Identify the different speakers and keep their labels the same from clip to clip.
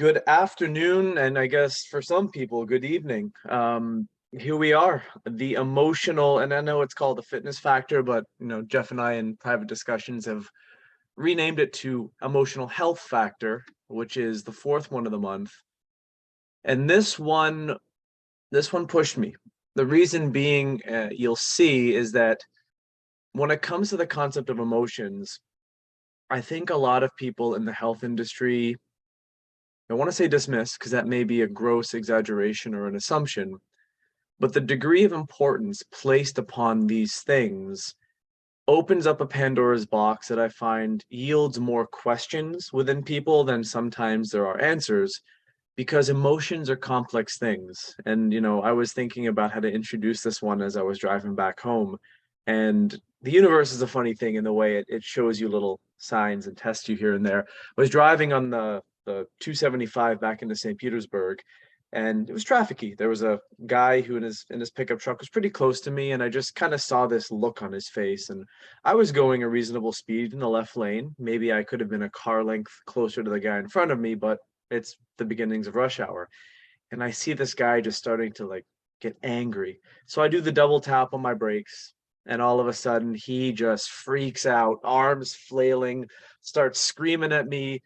Speaker 1: Good afternoon, and I guess for some people, good evening. Here we are, the emotional, and I know it's called the fitness factor, but Jeff and I in private discussions have renamed it to emotional health factor, which is the fourth one of the month. And this one pushed me. The reason being, you'll see, is that when it comes to the concept of emotions, I think a lot of people in the health industry, I want to say dismiss because that may be a gross exaggeration or an assumption, but the degree of importance placed upon these things opens up a Pandora's box that I find yields more questions within people than sometimes there are answers, because emotions are complex things. And, I was thinking about how to introduce this one as I was driving back home. And the universe is a funny thing in the way it shows you little signs and tests you here and there. I was driving on the 275 back into St. Petersburg, and it was trafficy. There was a guy who in his pickup truck was pretty close to me, and I just kind of saw this look on his face. And I was going a reasonable speed in the left lane. Maybe I could have been a car length closer to the guy in front of me, but it's the beginnings of rush hour. And I see this guy just starting to like get angry. So I do the double tap on my brakes, and all of a sudden he just freaks out, arms flailing, starts screaming at me,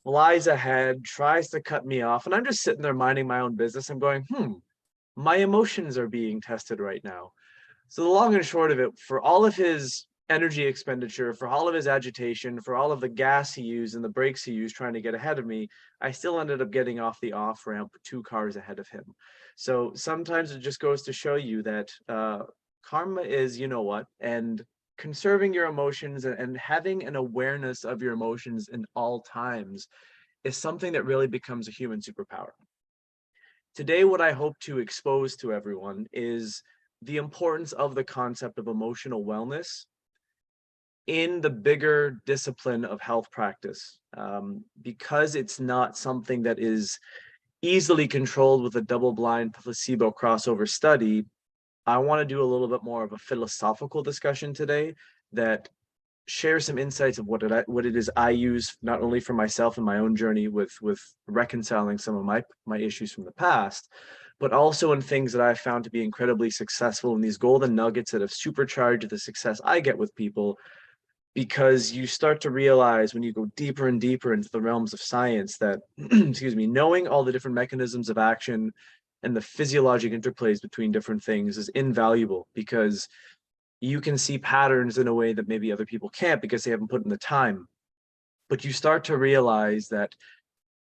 Speaker 1: flies ahead, tries to cut me off. And I'm just sitting there minding my own business. I'm going, my emotions are being tested right now. So the long and short of it, for all of his energy expenditure, for all of his agitation, for all of the gas he used and the brakes he used trying to get ahead of me, I still ended up getting off the off ramp 2 cars ahead of him. So sometimes it just goes to show you that karma is, you know what, and conserving your emotions and having an awareness of your emotions in all times is something that really becomes a human superpower. Today, what I hope to expose to everyone is the importance of the concept of emotional wellness in the bigger discipline of health practice, because it's not something that is easily controlled with a double-blind placebo crossover study. I want to do a little bit more of a philosophical discussion today that shares some insights of what it is I use, not only for myself and my own journey with reconciling some of my issues from the past, but also in things that I've found to be incredibly successful, in these golden nuggets that have supercharged the success I get with people. Because you start to realize when you go deeper and deeper into the realms of science that excuse me, knowing all the different mechanisms of action and the physiologic interplays between different things is invaluable, because you can see patterns in a way that maybe other people can't because they haven't put in the time. But you start to realize that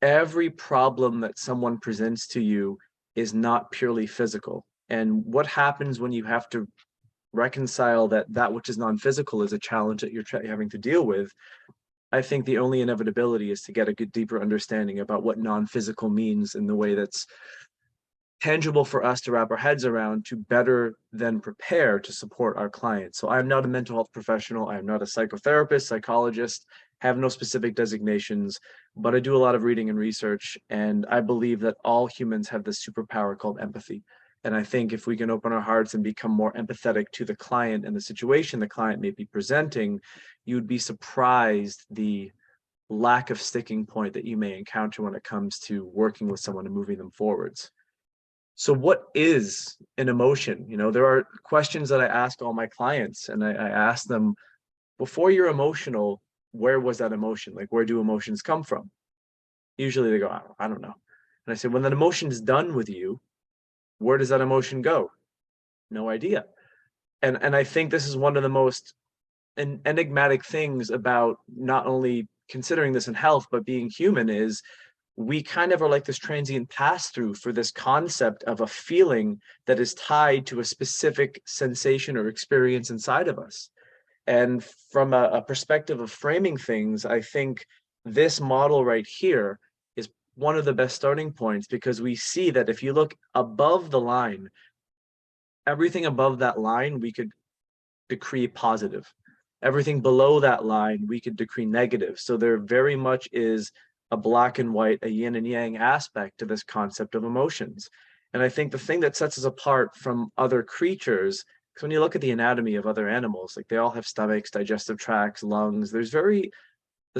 Speaker 1: every problem that someone presents to you is not purely physical. And what happens when you have to reconcile that which is non-physical is a challenge that you're having to deal with. I think the only inevitability is to get a good deeper understanding about what non-physical means in the way that's tangible for us to wrap our heads around, to better then prepare to support our clients. So I'm not a mental health professional. I'm not a psychotherapist, psychologist, have no specific designations, but I do a lot of reading and research. And I believe that all humans have this superpower called empathy. And I think if we can open our hearts and become more empathetic to the client and the situation the client may be presenting, you'd be surprised the lack of sticking point that you may encounter when it comes to working with someone and moving them forwards. So what is an emotion? There are questions that I ask all my clients, and I ask them, before you're emotional, where was that emotion? Like, where do emotions come from? Usually they go, I don't know. And I say, when that emotion is done with you, where does that emotion go? No idea. And I think this is one of the most enigmatic things about not only considering this in health, but being human, is we kind of are like this transient pass-through for this concept of a feeling that is tied to a specific sensation or experience inside of us. And from a perspective of framing things, I think this model right here is one of the best starting points, because we see that if you look above the line, everything above that line we could decree positive. Everything below that line we could decree negative. So there very much is a black and white, a yin and yang aspect to this concept of emotions. And I think the thing that sets us apart from other creatures, because when you look at the anatomy of other animals, like they all have stomachs, digestive tracts, lungs, there's a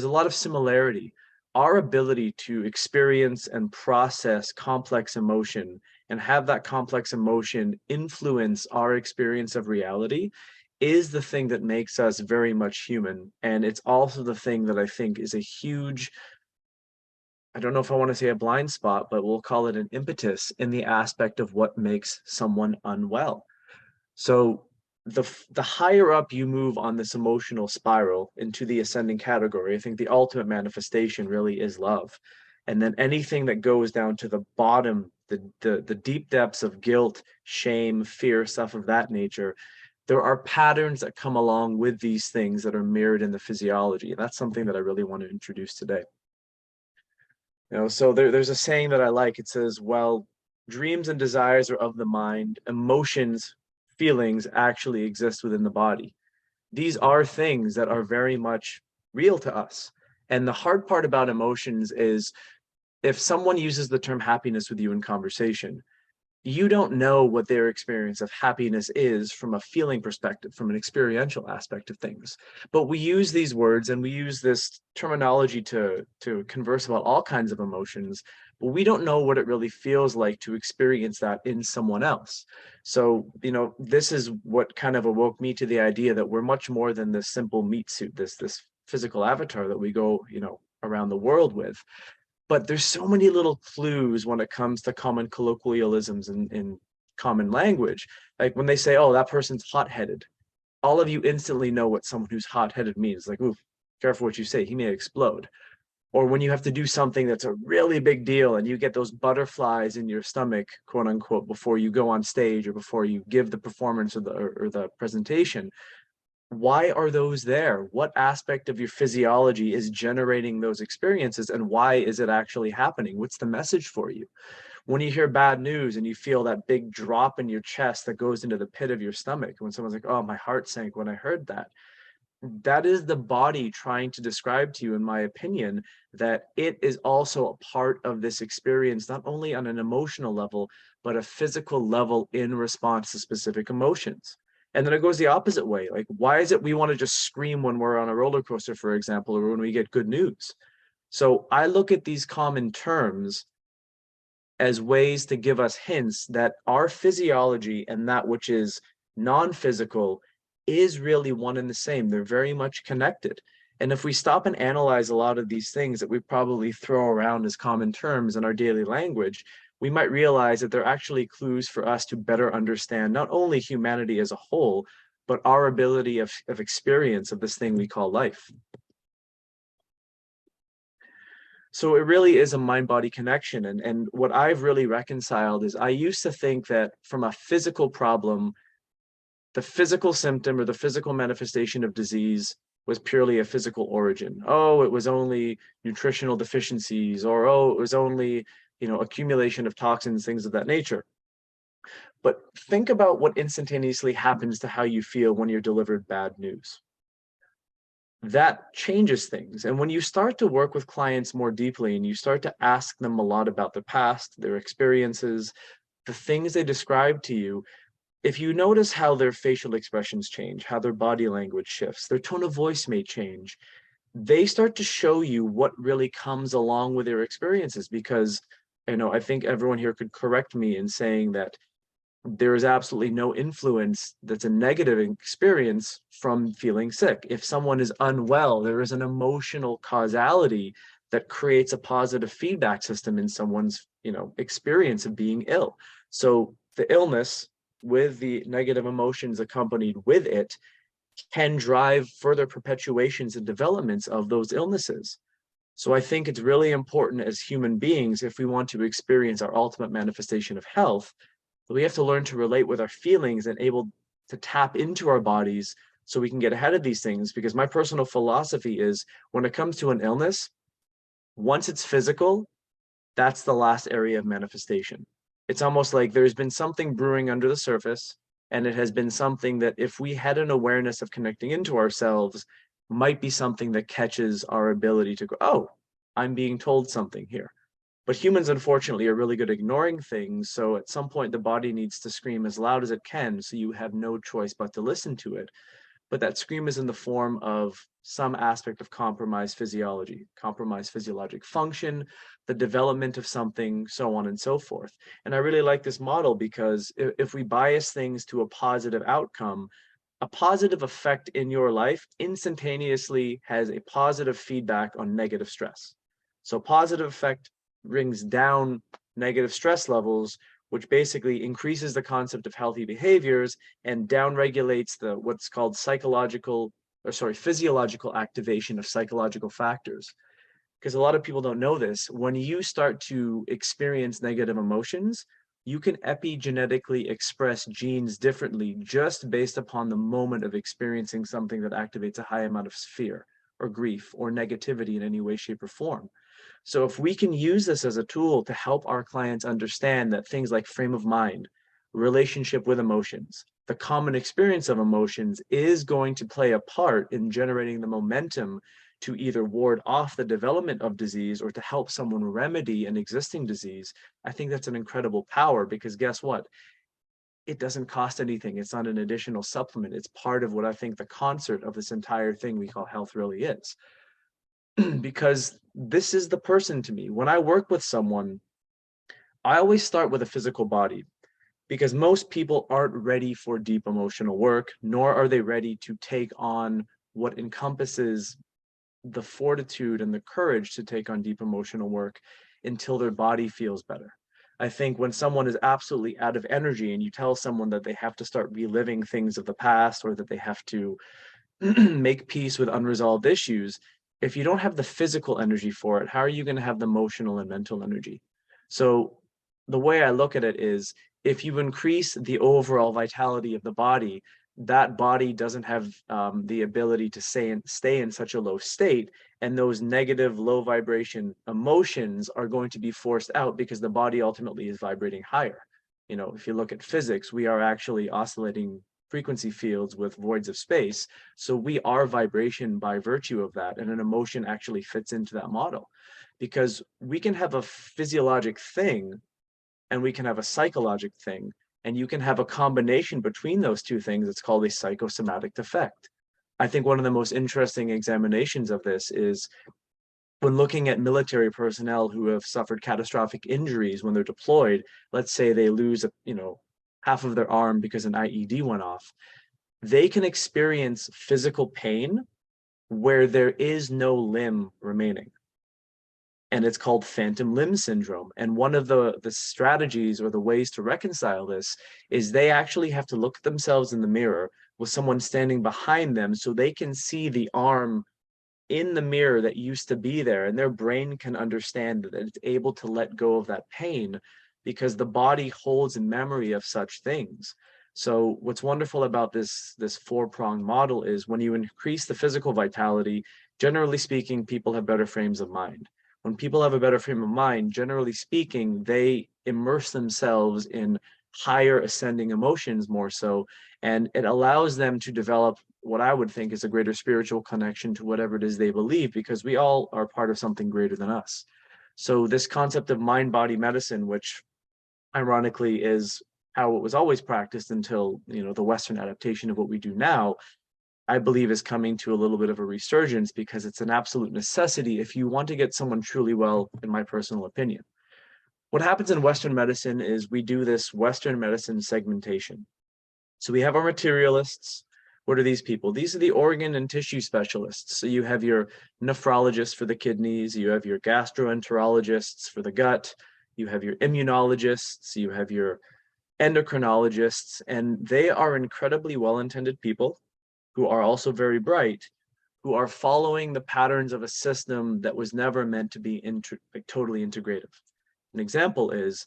Speaker 1: lot of similarity. our ability to experience and process complex emotion and have that complex emotion influence our experience of reality is the thing that makes us very much human. And it's also the thing that I think is a huge, I don't know if I want to say a blind spot, but we'll call it an impetus in the aspect of what makes someone unwell. So the higher up you move on this emotional spiral into the ascending category, I think the ultimate manifestation really is love. And then anything that goes down to the bottom, the deep depths of guilt, shame, fear, stuff of that nature, there are patterns that come along with these things that are mirrored in the physiology. And that's something that I really want to introduce today. So there's a saying that I like. It says, well, dreams and desires are of the mind, emotions, feelings actually exist within the body. These are things that are very much real to us. And the hard part about emotions is if someone uses the term happiness with you in conversation, you don't know what their experience of happiness is from a feeling perspective, from an experiential aspect of things. But we use these words and we use this terminology to converse about all kinds of emotions, but we don't know what it really feels like to experience that in someone else. So, this is what kind of awoke me to the idea that we're much more than this simple meat suit, this physical avatar that we go, around the world with. But there's so many little clues when it comes to common colloquialisms in common language. Like when they say, oh, that person's hot-headed, all of you instantly know what someone who's hot-headed means. Like, ooh, careful what you say, he may explode. Or when you have to do something that's a really big deal and you get those butterflies in your stomach, quote unquote, before you go on stage or before you give the performance or the presentation. Why are those there? What aspect of your physiology is generating those experiences, and why is it actually happening? What's the message for you? When you hear bad news and you feel that big drop in your chest that goes into the pit of your stomach, when someone's like, oh, my heart sank when I heard that, that is the body trying to describe to you, in my opinion, that it is also a part of this experience, not only on an emotional level, but a physical level in response to specific emotions. And then it goes the opposite way. Like, why is it we want to just scream when we're on a roller coaster, for example, or when we get good news? So I look at these common terms as ways to give us hints that our physiology and that which is non-physical is really one and the same. They're very much connected. And if we stop and analyze a lot of these things that we probably throw around as common terms in our daily language, we might realize that they're actually clues for us to better understand not only humanity as a whole, but our ability of experience of this thing we call life. So it really is a mind-body connection. And what I've really reconciled is I used to think that from a physical problem, the physical symptom or the physical manifestation of disease was purely a physical origin. Oh, it was only nutritional deficiencies, or oh, it was only, accumulation of toxins, things of that nature. But think about what instantaneously happens to how you feel when you're delivered bad news. That changes things. And when you start to work with clients more deeply and you start to ask them a lot about their past, their experiences, the things they describe to you, if you notice how their facial expressions change, how their body language shifts, their tone of voice may change, they start to show you what really comes along with their experiences. Because I think everyone here could correct me in saying that there is absolutely no influence that's a negative experience from feeling sick. If someone is unwell, there is an emotional causality that creates a positive feedback system in someone's, experience of being ill. So the illness with the negative emotions accompanied with it can drive further perpetuations and developments of those illnesses. So I think it's really important as human beings, if we want to experience our ultimate manifestation of health, we have to learn to relate with our feelings and able to tap into our bodies so we can get ahead of these things. Because my personal philosophy is when it comes to an illness, once it's physical, that's the last area of manifestation. It's almost like there's been something brewing under the surface, and it has been something that if we had an awareness of connecting into ourselves, might be something that catches our ability to go, oh, I'm being told something here. But humans, unfortunately, are really good at ignoring things. So at some point, the body needs to scream as loud as it can. So you have no choice but to listen to it. but that scream is in the form of some aspect of compromised physiology, compromised physiologic function, the development of something, so on and so forth. And I really like this model because if we bias things to a positive outcome, a positive effect in your life instantaneously has a positive feedback on negative stress. So positive effect brings down negative stress levels, which basically increases the concept of healthy behaviors and downregulates the what's called physiological activation of psychological factors. Because a lot of people don't know this. When you start to experience negative emotions, you can epigenetically express genes differently just based upon the moment of experiencing something that activates a high amount of fear or grief or negativity in any way, shape, or form. So if we can use this as a tool to help our clients understand that things like frame of mind, relationship with emotions, the common experience of emotions is going to play a part in generating the momentum to either ward off the development of disease or to help someone remedy an existing disease, I think that's an incredible power, because guess what? It doesn't cost anything. It's not an additional supplement. It's part of what I think the concert of this entire thing we call health really is. Because this is the person to me. When I work with someone, I always start with a physical body, because most people aren't ready for deep emotional work, nor are they ready to take on what encompasses the fortitude and the courage to take on deep emotional work until their body feels better. I think when someone is absolutely out of energy and you tell someone that they have to start reliving things of the past or that they have to make peace with unresolved issues, if you don't have the physical energy for it, how are you going to have the emotional and mental energy? So the way I look at it is, if you increase the overall vitality of the body, that body doesn't have the ability to stay in such a low state, and those negative low vibration emotions are going to be forced out because the body ultimately is vibrating higher. You know, if you look at physics, we are actually oscillating frequency fields with voids of space. So we are vibration by virtue of that, and an emotion actually fits into that model, because we can have a physiologic thing and we can have a psychologic thing, and you can have a combination between those two things. It's called a psychosomatic defect. I think one of the most interesting examinations of this is when looking at military personnel who have suffered catastrophic injuries when they're deployed. Let's say they lose half of their arm because an IED went off. They can experience physical pain where there is no limb remaining, and it's called phantom limb syndrome. And one of the strategies or the ways to reconcile this is they actually have to look at themselves in the mirror with someone standing behind them so they can see the arm in the mirror that used to be there, and their brain can understand that it's able to let go of that pain because the body holds a memory of such things. So what's wonderful about this four-pronged model is when you increase the physical vitality, generally speaking, people have better frames of mind. When people have a better frame of mind, generally speaking, they immerse themselves in higher ascending emotions more so, and it allows them to develop what I would think is a greater spiritual connection to whatever it is they believe, because we all are part of something greater than us. So this concept of mind-body medicine, which ironically is how it was always practiced until, the Western adaptation of what we do now, I believe is coming to a little bit of a resurgence, because it's an absolute necessity if you want to get someone truly well, in my personal opinion. What happens in Western medicine is we do this Western medicine segmentation. So we have our materialists. What are these people? These are the organ and tissue specialists. So you have your nephrologist for the kidneys, you have your gastroenterologists for the gut, you have your immunologists, you have your endocrinologists, and they are incredibly well-intended people who are also very bright, who are following the patterns of a system that was never meant to be totally integrative. An example is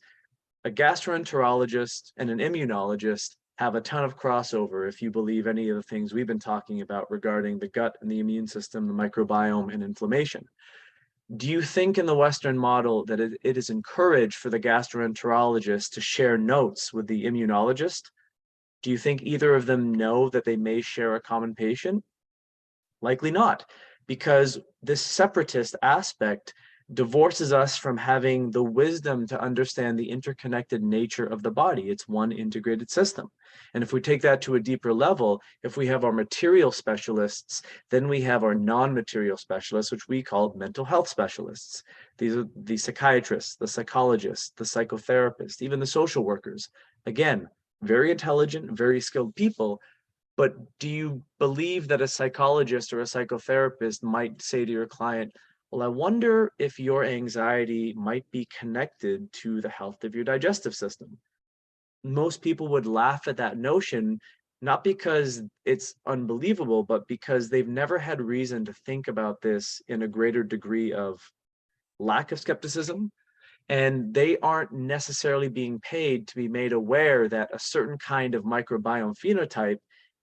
Speaker 1: a gastroenterologist and an immunologist have a ton of crossover if you believe any of the things we've been talking about regarding the gut and the immune system, the microbiome, and inflammation. Do you think in the Western model that it is encouraged for the gastroenterologist to share notes with the immunologist? Do you think either of them know that they may share a common patient? Likely not, because this separatist aspect divorces us from having the wisdom to understand the interconnected nature of the body. It's one integrated system. And if we take that to a deeper level, if we have our material specialists, then we have our non-material specialists, which we call mental health specialists. These are the psychiatrists, the psychologists, the psychotherapists, even the social workers. Again, very intelligent, very skilled people. But do you believe that a psychologist or a psychotherapist might say to your client, well, I wonder if your anxiety might be connected to the health of your digestive system? Most people would laugh at that notion, not because it's unbelievable, but because they've never had reason to think about this in a greater degree of lack of skepticism, and they aren't necessarily being paid to be made aware that a certain kind of microbiome phenotype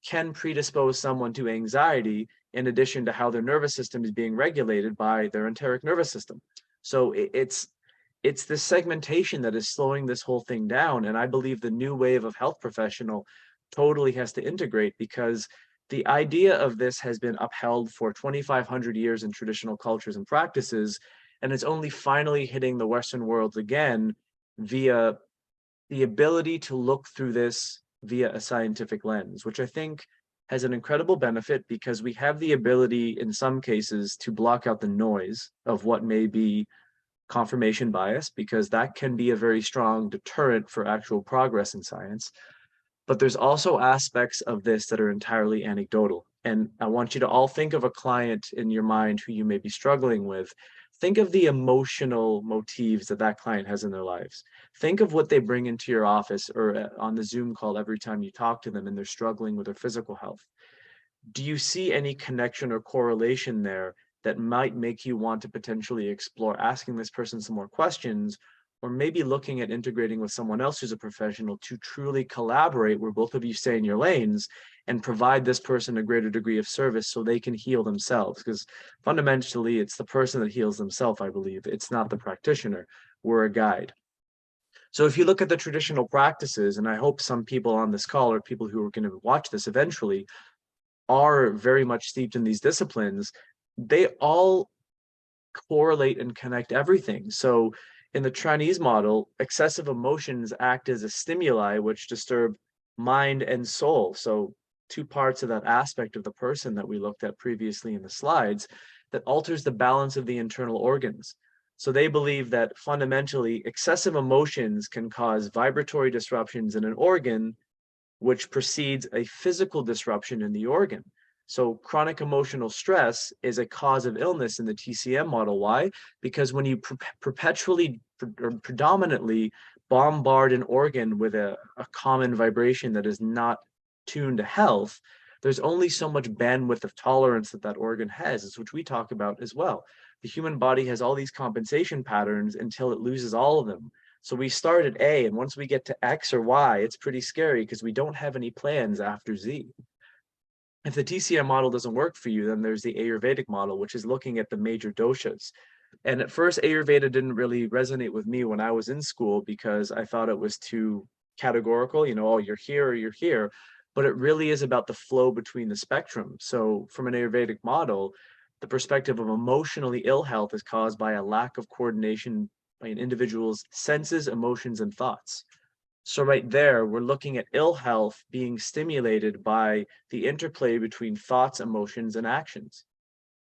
Speaker 1: can predispose someone to anxiety, in addition to how their nervous system is being regulated by their enteric nervous system. So it's this segmentation that is slowing this whole thing down. And I believe the new wave of health professional totally has to integrate, because the idea of this has been upheld for 2,500 years in traditional cultures and practices, and it's only finally hitting the Western world again via the ability to look through this via a scientific lens, which I think has an incredible benefit, because we have the ability in some cases to block out the noise of what may be confirmation bias, because that can be a very strong deterrent for actual progress in science. But there's also aspects of this that are entirely anecdotal. And I want you to all think of a client in your mind who you may be struggling with. Think of the emotional motifs that that client has in their lives. Think of what they bring into your office or on the Zoom call every time you talk to them and they're struggling with their physical health. Do you see any connection or correlation there that might make you want to potentially explore asking this person some more questions, or maybe looking at integrating with someone else who's a professional to truly collaborate where both of you stay in your lanes and provide this person a greater degree of service so they can heal themselves? Because fundamentally, it's the person that heals themselves, I believe. It's not the practitioner. We're a guide. So if you look at the traditional practices, and I hope some people on this call or people who are going to watch this eventually are very much steeped in these disciplines, they all correlate and connect everything. So in the Chinese model, excessive emotions act as a stimuli which disturb mind and soul. So two parts of that aspect of the person that we looked at previously in the slides that alters the balance of the internal organs. So they believe that fundamentally excessive emotions can cause vibratory disruptions in an organ, which precedes a physical disruption in the organ. So chronic emotional stress is a cause of illness in the TCM model. Why? Because when you perpetually or predominantly bombard an organ with a common vibration that is not tuned to health, there's only so much bandwidth of tolerance that that organ has, which we talk about as well. The human body has all these compensation patterns until it loses all of them. So we start at A, and once we get to X or Y, it's pretty scary because we don't have any plans after Z. If the TCM model doesn't work for you, then there's the Ayurvedic model, which is looking at the major doshas. And at first, Ayurveda didn't really resonate with me when I was in school because I thought it was too categorical, oh, you're here or you're here. But it really is about the flow between the spectrum. So from an Ayurvedic model, the perspective of emotionally ill health is caused by a lack of coordination by an individual's senses, emotions, and thoughts. So right there, we're looking at ill health being stimulated by the interplay between thoughts, emotions, and actions.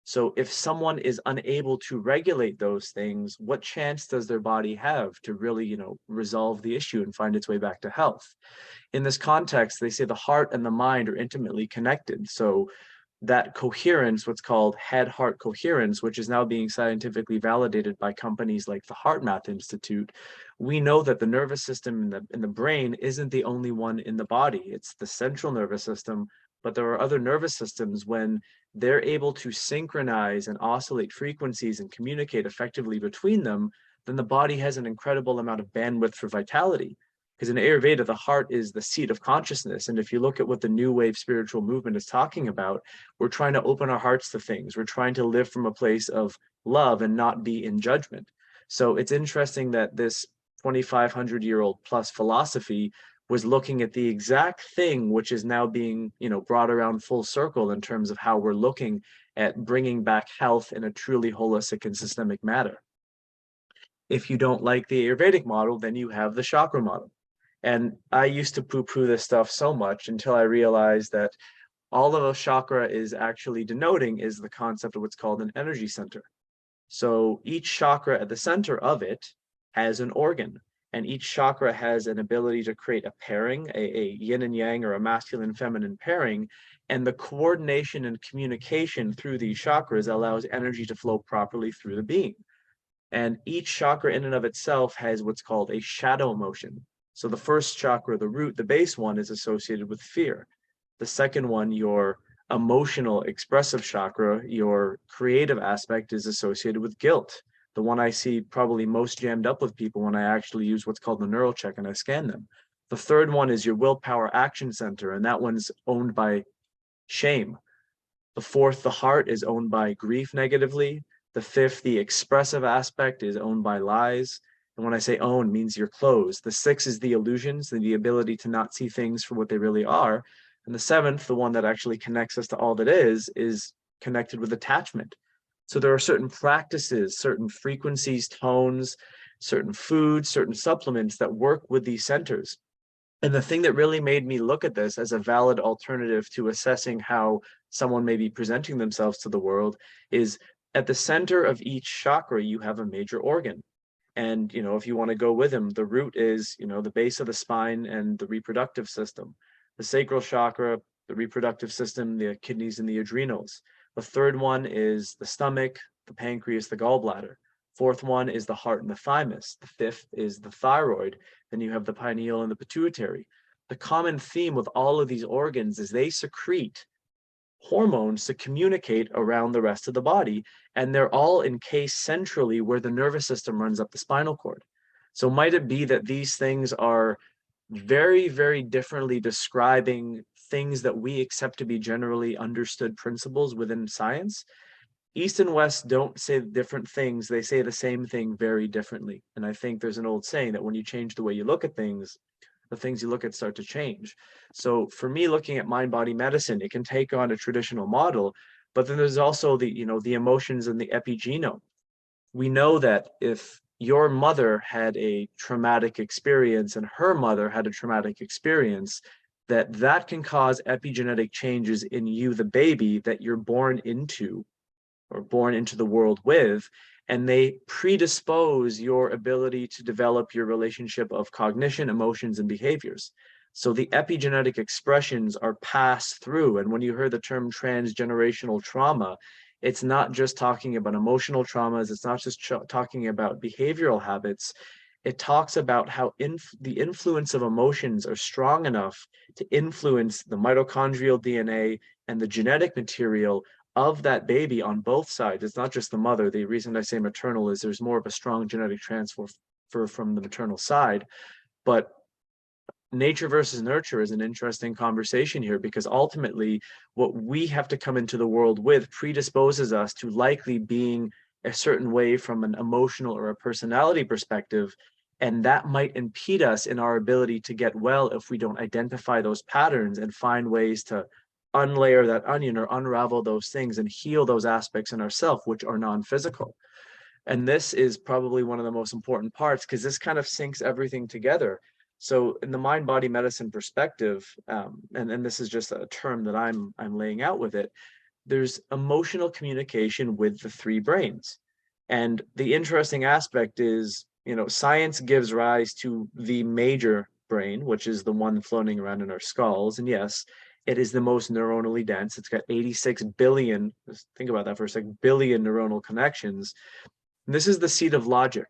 Speaker 1: So if someone is unable to regulate those things, what chance does their body have to really, resolve the issue and find its way back to health? In this context, they say the heart and the mind are intimately connected. So that coherence, what's called head-heart coherence, which is now being scientifically validated by companies like the HeartMath Institute, we know that the nervous system in the brain isn't the only one in the body. It's the central nervous system, but there are other nervous systems. When they're able to synchronize and oscillate frequencies and communicate effectively between them, then the body has an incredible amount of bandwidth for vitality. Because in Ayurveda, the heart is the seat of consciousness. And if you look at what the new wave spiritual movement is talking about, we're trying to open our hearts to things. We're trying to live from a place of love and not be in judgment. So it's interesting that this 2,500-year-old plus philosophy was looking at the exact thing, which is now being, brought around full circle in terms of how we're looking at bringing back health in a truly holistic and systemic manner. If you don't like the Ayurvedic model, then you have the chakra model. And I used to poo-poo this stuff so much until I realized that all of a chakra is actually denoting is the concept of what's called an energy center. So each chakra at the center of it has an organ, and each chakra has an ability to create a pairing, a yin and yang or a masculine feminine pairing. And the coordination and communication through these chakras allows energy to flow properly through the being. And each chakra in and of itself has what's called a shadow motion. So the first chakra, the root, the base one, is associated with fear. The second one, your emotional expressive chakra, your creative aspect, is associated with guilt. The one I see probably most jammed up with people when I actually use what's called the neural check and I scan them. The third one is your willpower action center, and that one's owned by shame. The fourth, the heart, is owned by grief negatively. The fifth, the expressive aspect, is owned by lies. And when I say own, means you're closed. The sixth is the illusions and the ability to not see things for what they really are. And the seventh, the one that actually connects us to all that is connected with attachment. So there are certain practices, certain frequencies, tones, certain foods, certain supplements that work with these centers. And the thing that really made me look at this as a valid alternative to assessing how someone may be presenting themselves to the world is at the center of each chakra, you have a major organ. And, if you want to go with them, the root is, the base of the spine and the reproductive system. The sacral chakra, the reproductive system, the kidneys and the adrenals. The third one is the stomach, the pancreas, the gallbladder. Fourth one is the heart and the thymus. The fifth is the thyroid. Then you have the pineal and the pituitary. The common theme with all of these organs is they secrete hormones to communicate around the rest of the body, and they're all encased centrally where the nervous system runs up the spinal cord. So might it be that these things are very, very differently describing things that we accept to be generally understood principles within science? East and West don't say different things, they say the same thing very differently. And I think there's an old saying that when you change the way you look at things, the things you look at start to change. So for me, looking at mind body medicine, it can take on a traditional model, but then there's also the emotions and the epigenome. We know that if your mother had a traumatic experience and her mother had a traumatic experience, that can cause epigenetic changes in you, the baby, that you're born into or born into the world with, and they predispose your ability to develop your relationship of cognition, emotions, and behaviors. So the epigenetic expressions are passed through. And when you hear the term transgenerational trauma, it's not just talking about emotional traumas, it's not just talking about behavioral habits. It talks about how the influence of emotions are strong enough to influence the mitochondrial DNA and the genetic material of that baby on both sides. It's not just the mother. The reason I say maternal is there's more of a strong genetic transfer from the maternal side. But nature versus nurture is an interesting conversation here, because ultimately what we have to come into the world with predisposes us to likely being a certain way from an emotional or a personality perspective. And that might impede us in our ability to get well if we don't identify those patterns and find ways to unlayer that onion or unravel those things and heal those aspects in ourselves, which are non-physical. And this is probably one of the most important parts, because this kind of syncs everything together. So in the mind body medicine perspective, and this is just a term that I'm laying out with it, there's emotional communication with the three brains. And the interesting aspect is, science gives rise to the major brain, which is the one floating around in our skulls. And yes, it is the most neuronally dense. It's got 86 billion, think about that for a second, billion neuronal connections. And this is the seat of logic.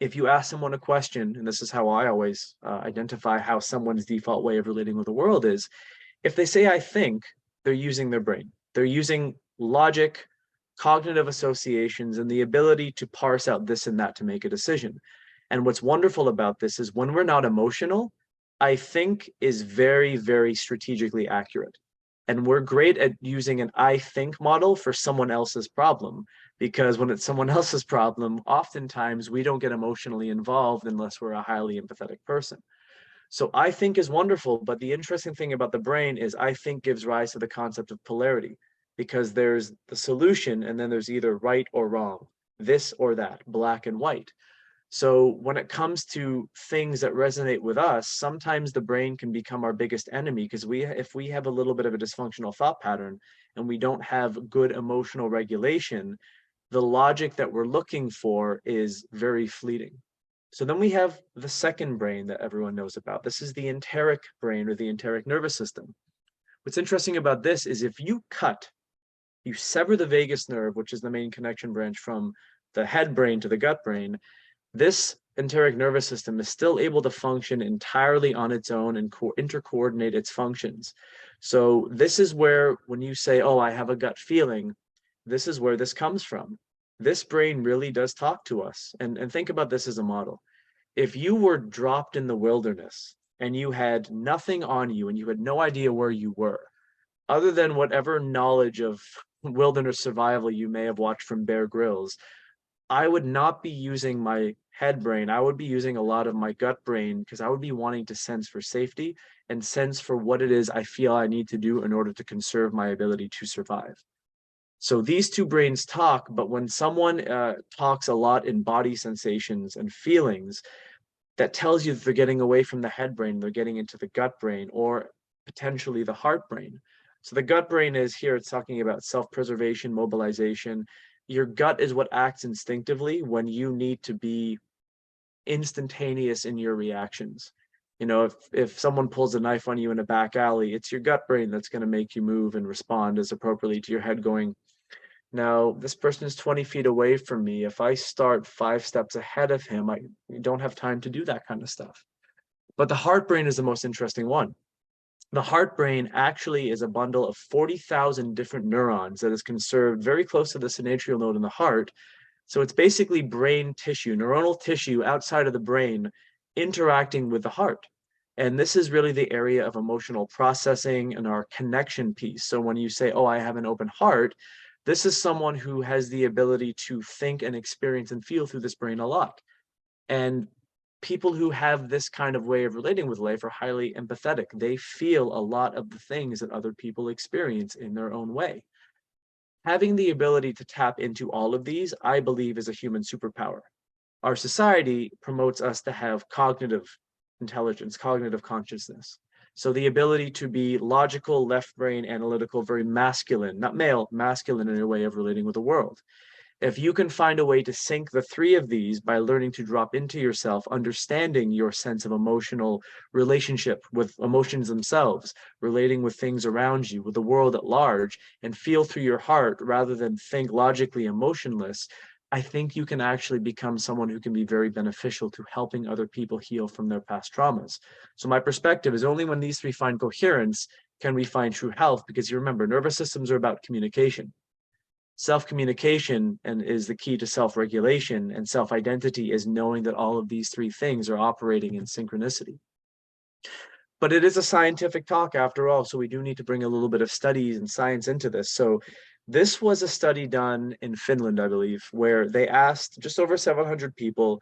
Speaker 1: If you ask someone a question, and this is how I always identify how someone's default way of relating with the world is, if they say, I think, they're using their brain. They're using logic, cognitive associations, and the ability to parse out this and that to make a decision. And what's wonderful about this is when we're not emotional, I think is very, very strategically accurate. And we're great at using an I think model for someone else's problem, because when it's someone else's problem, oftentimes we don't get emotionally involved unless we're a highly empathetic person. So I think is wonderful, but the interesting thing about the brain is I think gives rise to the concept of polarity, because there's the solution and then there's either right or wrong, this or that, black and white. So when it comes to things that resonate with us, sometimes the brain can become our biggest enemy because if we have a little bit of a dysfunctional thought pattern and we don't have good emotional regulation, the logic that we're looking for is very fleeting. So then we have the second brain that everyone knows about. This is the enteric brain, or the enteric nervous system. What's interesting about this is if you sever the vagus nerve, which is the main connection branch from the head brain to the gut brain, this enteric nervous system is still able to function entirely on its own and intercoordinate its functions. So this is where, when you say, oh, I have a gut feeling, this is where this comes from. This brain really does talk to us. And think about this as a model. If you were dropped in the wilderness and you had nothing on you and you had no idea where you were, other than whatever knowledge of wilderness survival you may have watched from Bear Grylls, I would not be using my head brain. I would be using a lot of my gut brain because I would be wanting to sense for safety and sense for what it is I feel I need to do in order to conserve my ability to survive. So these two brains talk, but when someone talks a lot in body sensations and feelings, that tells you that they're getting away from the head brain, they're getting into the gut brain or potentially the heart brain. So the gut brain is here, it's talking about self-preservation, mobilization. Your gut is what acts instinctively when you need to be instantaneous in your reactions. You know, if someone pulls a knife on you in a back alley, it's your gut brain that's going to make you move and respond as appropriately to your head going, now this person is 20 feet away from me. If I start 5 steps ahead of him, I don't have time to do that kind of stuff. But the heart brain is the most interesting one. The heart brain actually is a bundle of 40,000 different neurons that is conserved very close to the synatrial node in the heart. So it's basically brain tissue, neuronal tissue outside of the brain interacting with the heart. And this is really the area of emotional processing and our connection piece. So when you say, oh, I have an open heart, this is someone who has the ability to think and experience and feel through this brain a lot. And people who have this kind of way of relating with life are highly empathetic. They feel a lot of the things that other people experience in their own way. Having the ability to tap into all of these, I believe, is a human superpower. Our society promotes us to have cognitive intelligence, cognitive consciousness. So the ability to be logical, left brain, analytical, very masculine, not male, masculine in a way of relating with the world. If you can find a way to sync the three of these by learning to drop into yourself, understanding your sense of emotional relationship with emotions themselves, relating with things around you, with the world at large, and feel through your heart rather than think logically emotionless, I think you can actually become someone who can be very beneficial to helping other people heal from their past traumas. So my perspective is only when these three find coherence can we find true health, because you remember, nervous systems are about communication. Self-communication and is the key to self-regulation, and self-identity is knowing that all of these three things are operating in synchronicity. But it is a scientific talk after all, so we do need to bring a little bit of studies and science into this. So this was a study done in Finland, I believe, where they asked just over 700 people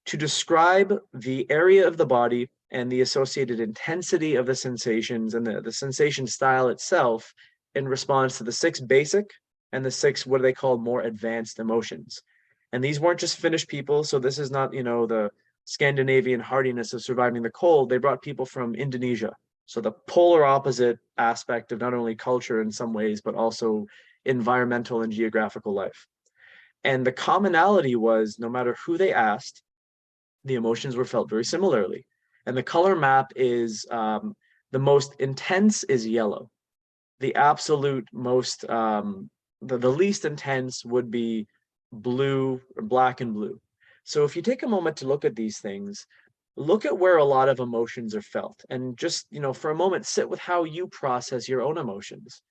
Speaker 1: to describe the area of the body and the associated intensity of the sensations and the sensation style itself in response to the 6 basic and the 6 what they call more advanced emotions. And these weren't just Finnish people, so this is not, the Scandinavian hardiness of surviving the cold. They brought people from Indonesia. So the polar opposite aspect of not only culture in some ways, but also environmental and geographical life. And the commonality was no matter who they asked, the emotions were felt very similarly. And the color map is the most intense is yellow. The absolute most, the least intense would be blue, or black and blue. So if you take a moment to look at these things, look at where a lot of emotions are felt, and just, for a moment, sit with how you process your own emotions.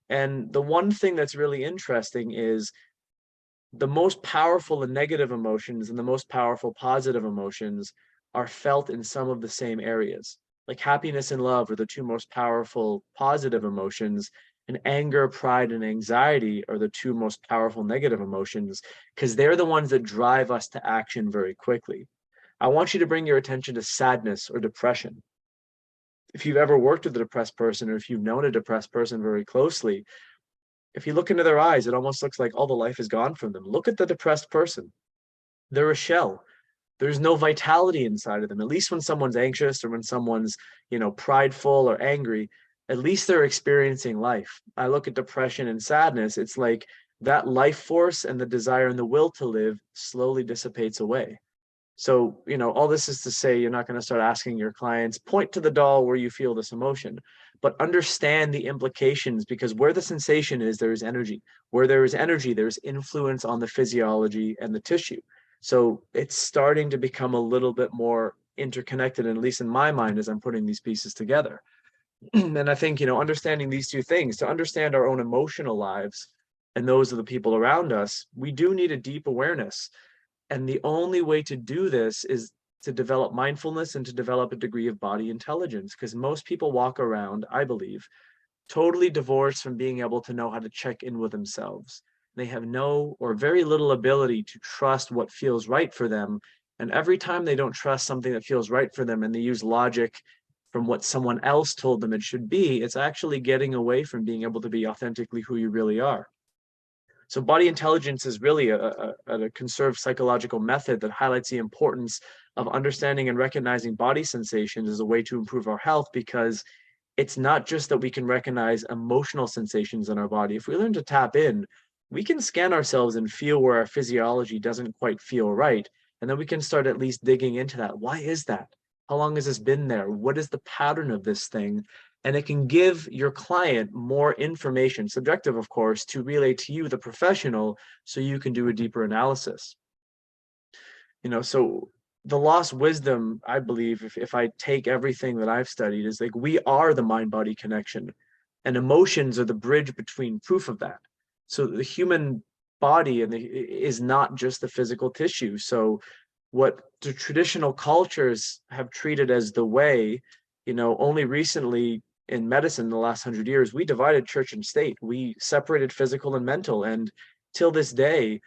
Speaker 1: And the one thing that's really interesting is the most powerful and negative emotions and the most powerful positive emotions are felt in some of the same areas. Like happiness and love are the two most powerful positive emotions, and anger, pride, and anxiety are the two most powerful negative emotions, because they're the ones that drive us to action very quickly. I want you to bring your attention to sadness or depression. If you've ever worked with a depressed person, or if you've known a depressed person very closely, if you look into their eyes, it almost looks like all the life is gone from them. Look at the depressed person. They're a shell. there's no vitality inside of them. At least when someone's anxious or when someone's, prideful or angry, at least they're experiencing life. I look at depression and sadness, it's like that life force and the desire and the will to live slowly dissipates away. So, all this is to say, you're not going to start asking your clients, point to the doll where you feel this emotion, but understand the implications, because where the sensation is, there is energy. Where there is energy, there's influence on the physiology and the tissue. So it's starting to become a little bit more interconnected, at least in my mind, as I'm putting these pieces together. And I think, understanding these two things, to understand our own emotional lives and those of the people around us, we do need a deep awareness. And the only way to do this is to develop mindfulness and to develop a degree of body intelligence, because most people walk around, I believe, totally divorced from being able to know how to check in with themselves. They have no or very little ability to trust what feels right for them. And every time they don't trust something that feels right for them and they use logic from what someone else told them it should be, it's actually getting away from being able to be authentically who you really are. So body intelligence is really a conserved psychological method that highlights the importance of understanding and recognizing body sensations as a way to improve our health, because it's not just that we can recognize emotional sensations in our body. If we learn to tap in, we can scan ourselves and feel where our physiology doesn't quite feel right. And then we can start at least digging into that. Why is that? How long has this been there? What is the pattern of this thing? And it can give your client more information, subjective, of course, to relay to you, the professional, so you can do a deeper analysis. So the lost wisdom, I believe, if I take everything that I've studied, is like we are the mind-body connection, and emotions are the bridge between proof of that. So the human body is not just the physical tissue. So what the traditional cultures have treated as the way, only recently in medicine, the last 100 years, we divided church and state. We separated physical and mental. And till this day,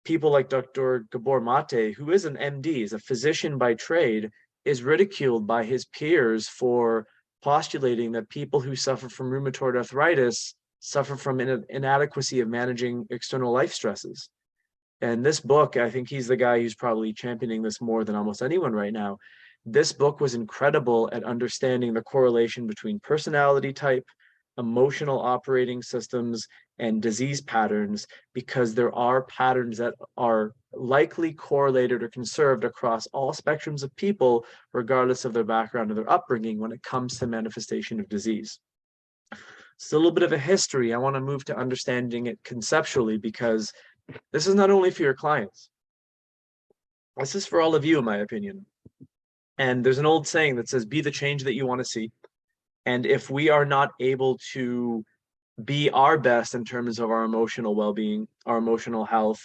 Speaker 1: people like Dr. Gabor Mate, who is an MD, is a physician by trade, is ridiculed by his peers for postulating that people who suffer from rheumatoid arthritis suffer from inadequacy of managing external life stresses. And this book, I think he's the guy who's probably championing this more than almost anyone right now. This book was incredible at understanding the correlation between personality type, emotional operating systems, and disease patterns, because there are patterns that are likely correlated or conserved across all spectrums of people, regardless of their background or their upbringing, when it comes to manifestation of disease. So a little bit of a history. I want to move to understanding it conceptually, because this is not only for your clients. This is for all of you, in my opinion. And there's an old saying that says, be the change that you want to see. And if we are not able to be our best in terms of our emotional well-being, our emotional health,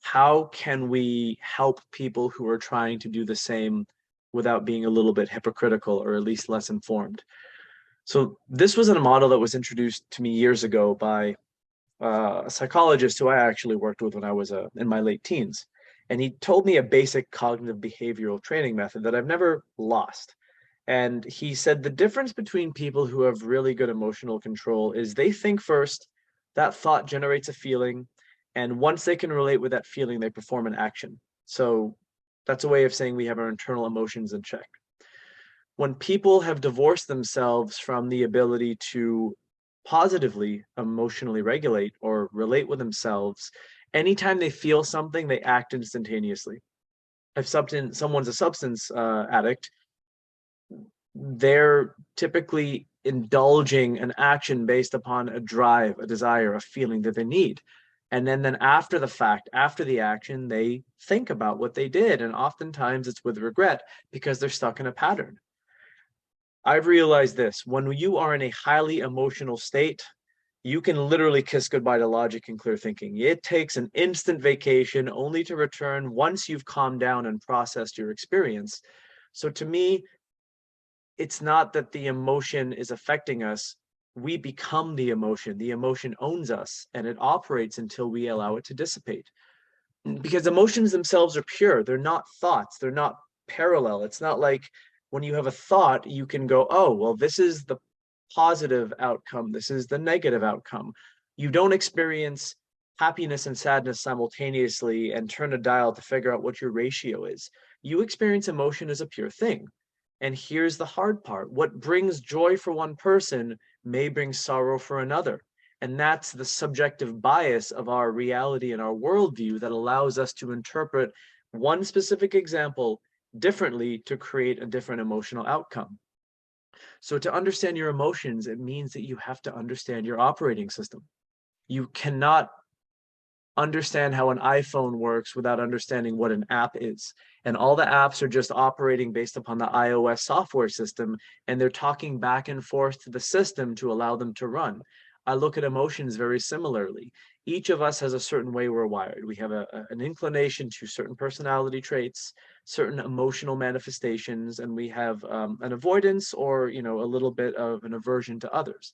Speaker 1: how can we help people who are trying to do the same without being a little bit hypocritical, or at least less informed? So this was a model that was introduced to me years ago by a psychologist who I actually worked with when I was in my late teens. And he told me a basic cognitive behavioral training method that I've never lost. And he said the difference between people who have really good emotional control is they think first, that thought generates a feeling, and once they can relate with that feeling, they perform an action. So that's a way of saying we have our internal emotions in check. When people have divorced themselves from the ability to positively emotionally regulate or relate with themselves, anytime they feel something, they act instantaneously. If someone's a substance addict, they're typically indulging an action based upon a drive, a desire, a feeling that they need. And then after the fact, after the action, they think about what they did. And oftentimes it's with regret, because they're stuck in a pattern. I've realized this: when you are in a highly emotional state, you can literally kiss goodbye to logic and clear thinking. It takes an instant vacation, only to return once you've calmed down and processed your experience. So to me, it's not that the emotion is affecting us. We become the emotion. The emotion owns us, and it operates until we allow it to dissipate. Because emotions themselves are pure. They're not thoughts. They're not parallel. It's not like when you have a thought, you can go, oh, well, this is the positive outcome. This is the negative outcome. You don't experience happiness and sadness simultaneously and turn a dial to figure out what your ratio is. You experience emotion as a pure thing. And here's the hard part. What brings joy for one person may bring sorrow for another. And that's the subjective bias of our reality and our worldview that allows us to interpret one specific example differently to create a different emotional outcome. So to understand your emotions, it means that you have to understand your operating system. You cannot understand how an iPhone works without understanding what an app is. And all the apps are just operating based upon the iOS software system, and they're talking back and forth to the system to allow them to run. I look at emotions very similarly. Each of us has a certain way we're wired. We have an inclination to certain personality traits, certain emotional manifestations, and we have an avoidance or, a little bit of an aversion to others.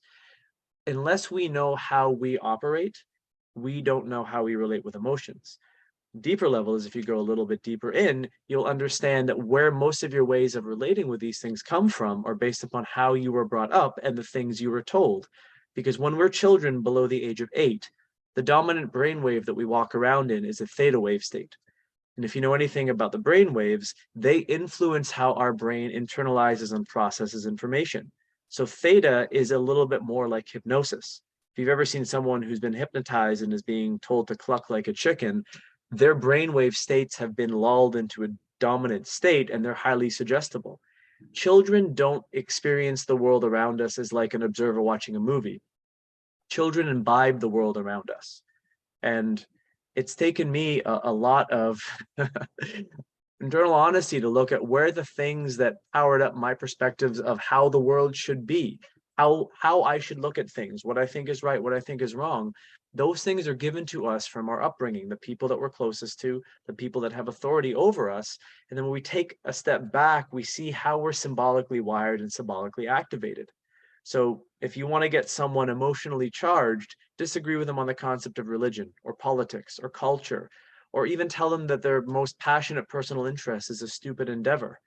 Speaker 1: Unless we know how we operate, we don't know how we relate with emotions. Deeper level is if you go a little bit deeper in, you'll understand that where most of your ways of relating with these things come from are based upon how you were brought up and the things you were told. Because when we're children below the age of 8, the dominant brainwave that we walk around in is a theta wave state. And if you know anything about the brain waves, they influence how our brain internalizes and processes information. So theta is a little bit more like hypnosis. If you've ever seen someone who's been hypnotized and is being told to cluck like a chicken, their brainwave states have been lulled into a dominant state and they're highly suggestible. Children don't experience the world around us as like an observer watching a movie. Children imbibe the world around us. And it's taken me a lot of internal honesty to look at where the things that powered up my perspectives of how the world should be, how I should look at things, what I think is right, what I think is wrong. Those things are given to us from our upbringing, the people that we're closest to, the people that have authority over us. And then when we take a step back, we see how we're symbolically wired and symbolically activated. So if you want to get someone emotionally charged, disagree with them on the concept of religion or politics or culture, or even tell them that their most passionate personal interest is a stupid endeavor.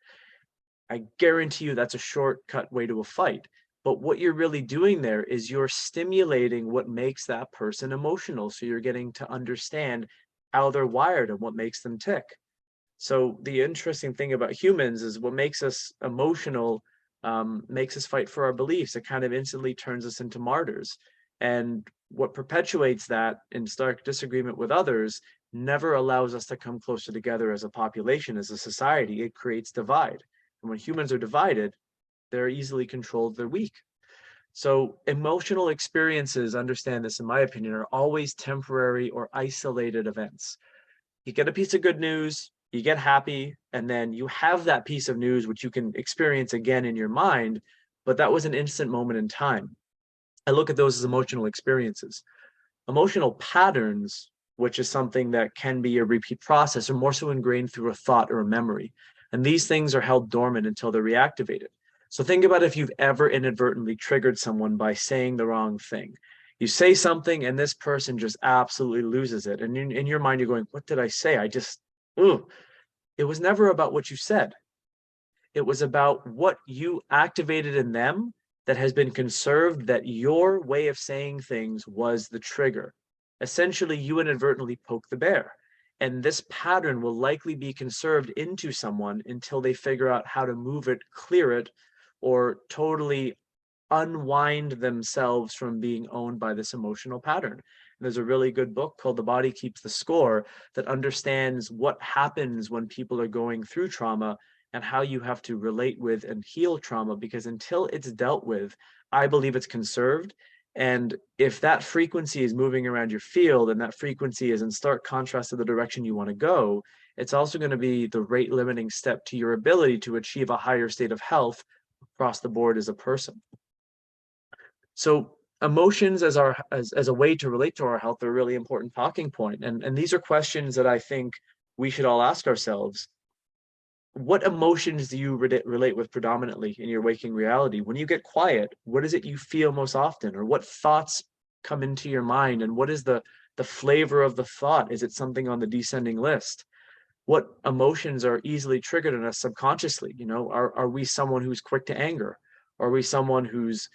Speaker 1: I guarantee you that's a shortcut way to a fight. But what you're really doing there is you're stimulating what makes that person emotional. So you're getting to understand how they're wired and what makes them tick. So the interesting thing about humans is what makes us emotional makes us fight for our beliefs. It kind of instantly turns us into martyrs. And what perpetuates that in stark disagreement with others never allows us to come closer together as a population, as a society. It creates divide. And when humans are divided, they're easily controlled, they're weak. So emotional experiences, understand this in my opinion, are always temporary or isolated events. You get a piece of good news, you get happy, and then you have that piece of news which you can experience again in your mind, but that was an instant moment in time. I look at those as emotional experiences. Emotional patterns, which is something that can be a repeat process, are more so ingrained through a thought or a memory. And these things are held dormant until they're reactivated. So think about if you've ever inadvertently triggered someone by saying the wrong thing. You say something and this person just absolutely loses it. And in your mind, you're going, what did I say? Ooh. It was never about what you said. It was about what you activated in them that has been conserved, that your way of saying things was the trigger. Essentially, you inadvertently poke the bear. And this pattern will likely be conserved into someone until they figure out how to move it, clear it, or totally unwind themselves from being owned by this emotional pattern. And there's a really good book called The Body Keeps the Score that understands what happens when people are going through trauma and how you have to relate with and heal trauma, because until it's dealt with, I believe it's conserved. And if that frequency is moving around your field and that frequency is in stark contrast to the direction you want to go, it's also going to be the rate limiting step to your ability to achieve a higher state of health across the board as a person. So emotions as a way to relate to our health are a really important talking point. And these are questions that I think we should all ask ourselves. What emotions do you relate with predominantly in your waking reality? When you get quiet, what is it you feel most often? Or what thoughts come into your mind? And what is the flavor of the thought? Is it something on the descending list? What emotions are easily triggered in us subconsciously? Are we someone who's quick to anger? Are we someone who's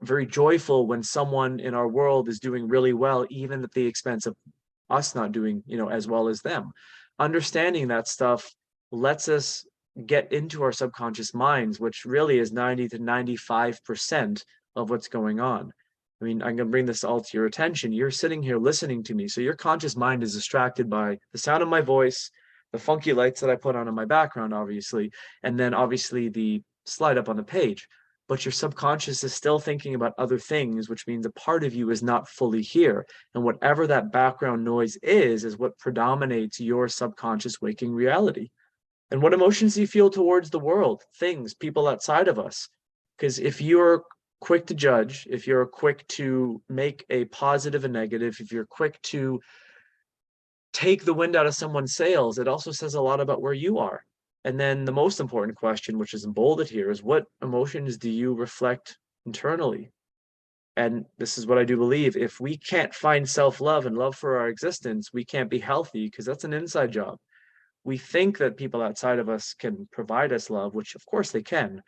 Speaker 1: very joyful when someone in our world is doing really well, even at the expense of us not doing as well as them? Understanding that stuff lets us get into our subconscious minds, which really is 90 to 95% of what's going on. I mean, I'm going to bring this all to your attention. You're sitting here listening to me. So your conscious mind is distracted by the sound of my voice, the funky lights that I put on in my background, obviously, and then obviously the slide up on the page. But your subconscious is still thinking about other things, which means a part of you is not fully here. And whatever that background noise is what predominates your subconscious waking reality. And what emotions do you feel towards the world, things, people outside of us? Because if you're quick to judge, if you're quick to make a positive and negative, if you're quick to take the wind out of someone's sails, it also says a lot about where you are. And then the most important question, which is bolded here, is what emotions do you reflect internally? And this is what I do believe. If we can't find self-love and love for our existence, we can't be healthy because that's an inside job. We think that people outside of us can provide us love, which of course they can.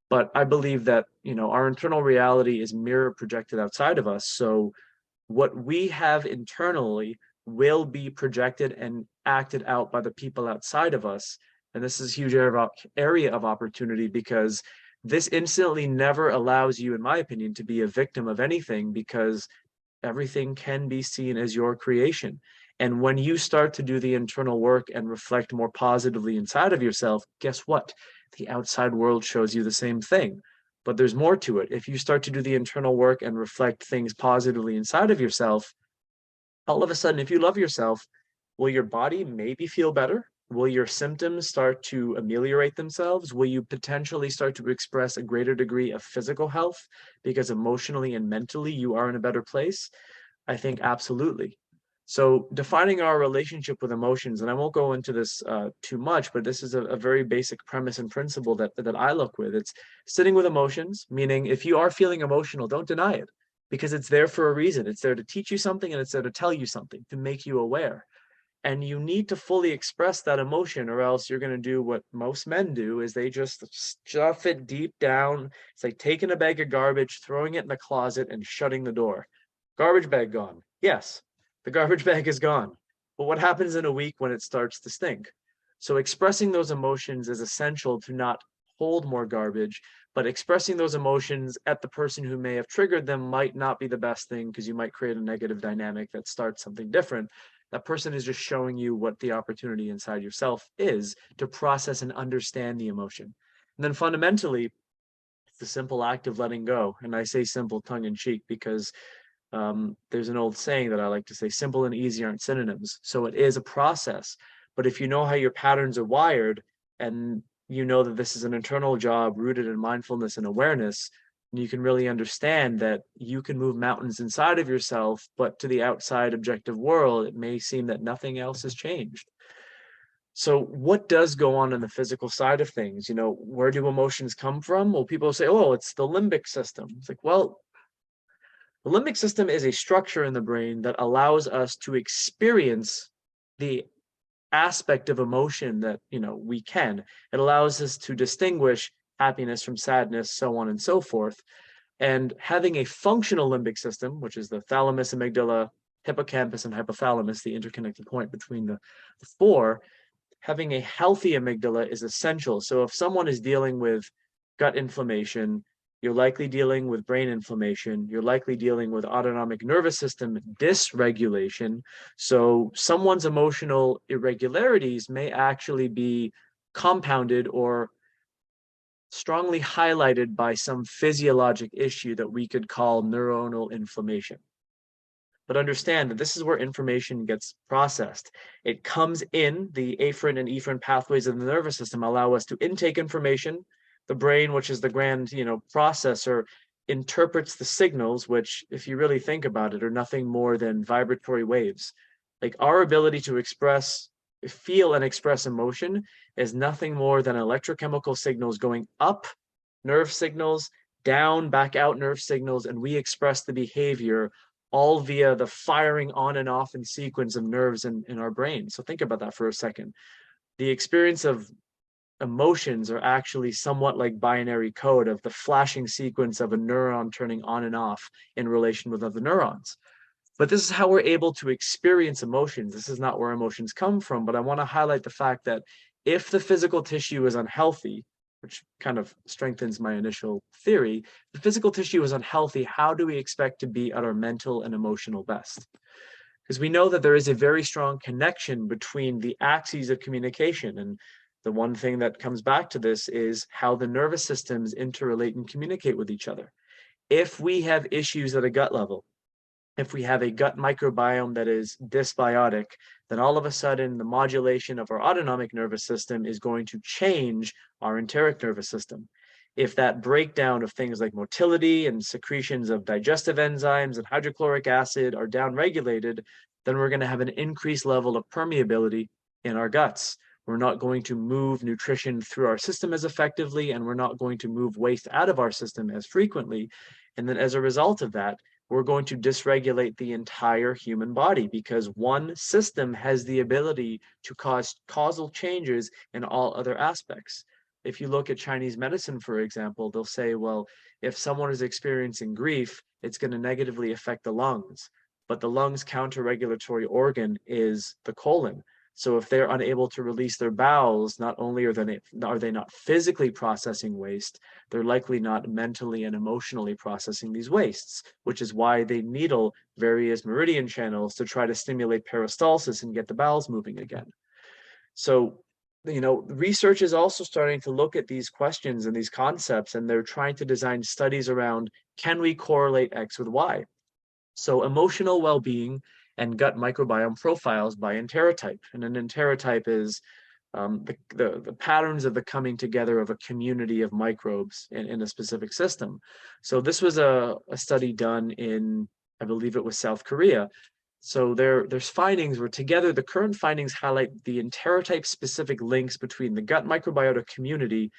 Speaker 1: But I believe that, our internal reality is mirror projected outside of us. So what we have internally will be projected and acted out by the people outside of us. And this is a huge area of opportunity because this instantly never allows you, in my opinion, to be a victim of anything because everything can be seen as your creation. And when you start to do the internal work and reflect more positively inside of yourself, guess what? The outside world shows you the same thing. But there's more to it. If you start to do the internal work and reflect things positively inside of yourself, all of a sudden, if you love yourself, will your body maybe feel better? Will your symptoms start to ameliorate themselves? Will you potentially start to express a greater degree of physical health because emotionally and mentally you are in a better place? I think absolutely. So defining our relationship with emotions, and I won't go into this too much, but this is a very basic premise and principle that I look with. It's sitting with emotions, meaning if you are feeling emotional, don't deny it because it's there for a reason. It's there to teach you something and it's there to tell you something, to make you aware. And you need to fully express that emotion or else you're going to do what most men do is they just stuff it deep down. It's like taking a bag of garbage, throwing it in the closet and shutting the door. Garbage bag gone. Yes, the garbage bag is gone. But what happens in a week when it starts to stink? So expressing those emotions is essential to not hold more garbage, but expressing those emotions at the person who may have triggered them might not be the best thing because you might create a negative dynamic that starts something different. That person is just showing you what the opportunity inside yourself is to process and understand the emotion. And then fundamentally, it's the simple act of letting go. And I say simple tongue in cheek because there's an old saying that I like to say, simple and easy aren't synonyms. So it is a process. But if you know how your patterns are wired and you know that this is an internal job rooted in mindfulness and awareness, you can really understand that you can move mountains inside of yourself, but to the outside objective world, it may seem that nothing else has changed. So what does go on in the physical side of things? Where do emotions come from? Well, people say, oh, it's the limbic system. It's like, well, the limbic system is a structure in the brain that allows us to experience the aspect of emotion that, we can. It allows us to distinguish happiness from sadness, so on and so forth. And having a functional limbic system, which is the thalamus, amygdala, hippocampus, and hypothalamus, the interconnected point between the four, having a healthy amygdala is essential. So if someone is dealing with gut inflammation, you're likely dealing with brain inflammation, you're likely dealing with autonomic nervous system dysregulation. So someone's emotional irregularities may actually be compounded or strongly highlighted by some physiologic issue that we could call neuronal inflammation. But understand that this is where information gets processed. It comes in, the afferent and efferent pathways of the nervous system allow us to intake information. The brain, which is the grand, processor, interprets the signals, which, if you really think about it, are nothing more than vibratory waves. Like our ability to feel and express emotion is nothing more than electrochemical signals going up, nerve signals, down, back out nerve signals, and we express the behavior all via the firing on and off in sequence of nerves in our brain. So think about that for a second. The experience of emotions are actually somewhat like binary code of the flashing sequence of a neuron turning on and off in relation with other neurons. But this is how we're able to experience emotions. This is not where emotions come from, but I want to highlight the fact that If the physical tissue is unhealthy, which kind of strengthens my initial theory, if the physical tissue is unhealthy, how do we expect to be at our mental and emotional best? Because we know that there is a very strong connection between the axes of communication. And the one thing that comes back to this is how the nervous systems interrelate and communicate with each other. If we have issues at a gut level, if we have a gut microbiome that is dysbiotic, then all of a sudden the modulation of our autonomic nervous system is going to change our enteric nervous system. If that breakdown of things like motility and secretions of digestive enzymes and hydrochloric acid are downregulated, then we're going to have an increased level of permeability in our guts. We're not going to move nutrition through our system as effectively, and we're not going to move waste out of our system as frequently. And then as a result of that, we're going to dysregulate the entire human body, because one system has the ability to cause causal changes in all other aspects. If you look at Chinese medicine, for example, they'll say, well, if someone is experiencing grief, it's going to negatively affect the lungs. But the lungs' counter-regulatory organ is the colon. So if they're unable to release their bowels, not only are they not physically processing waste, they're likely not mentally and emotionally processing these wastes, which is why they needle various meridian channels to try to stimulate peristalsis and get the bowels moving again. So, research is also starting to look at these questions and these concepts, and they're trying to design studies around, can we correlate X with Y? So emotional well-being and gut microbiome profiles by enterotype. And an enterotype is the patterns of the coming together of a community of microbes in a specific system. So this was a study done in, I believe it was South Korea. So there's findings where together the current findings highlight the enterotype specific links between the gut microbiota community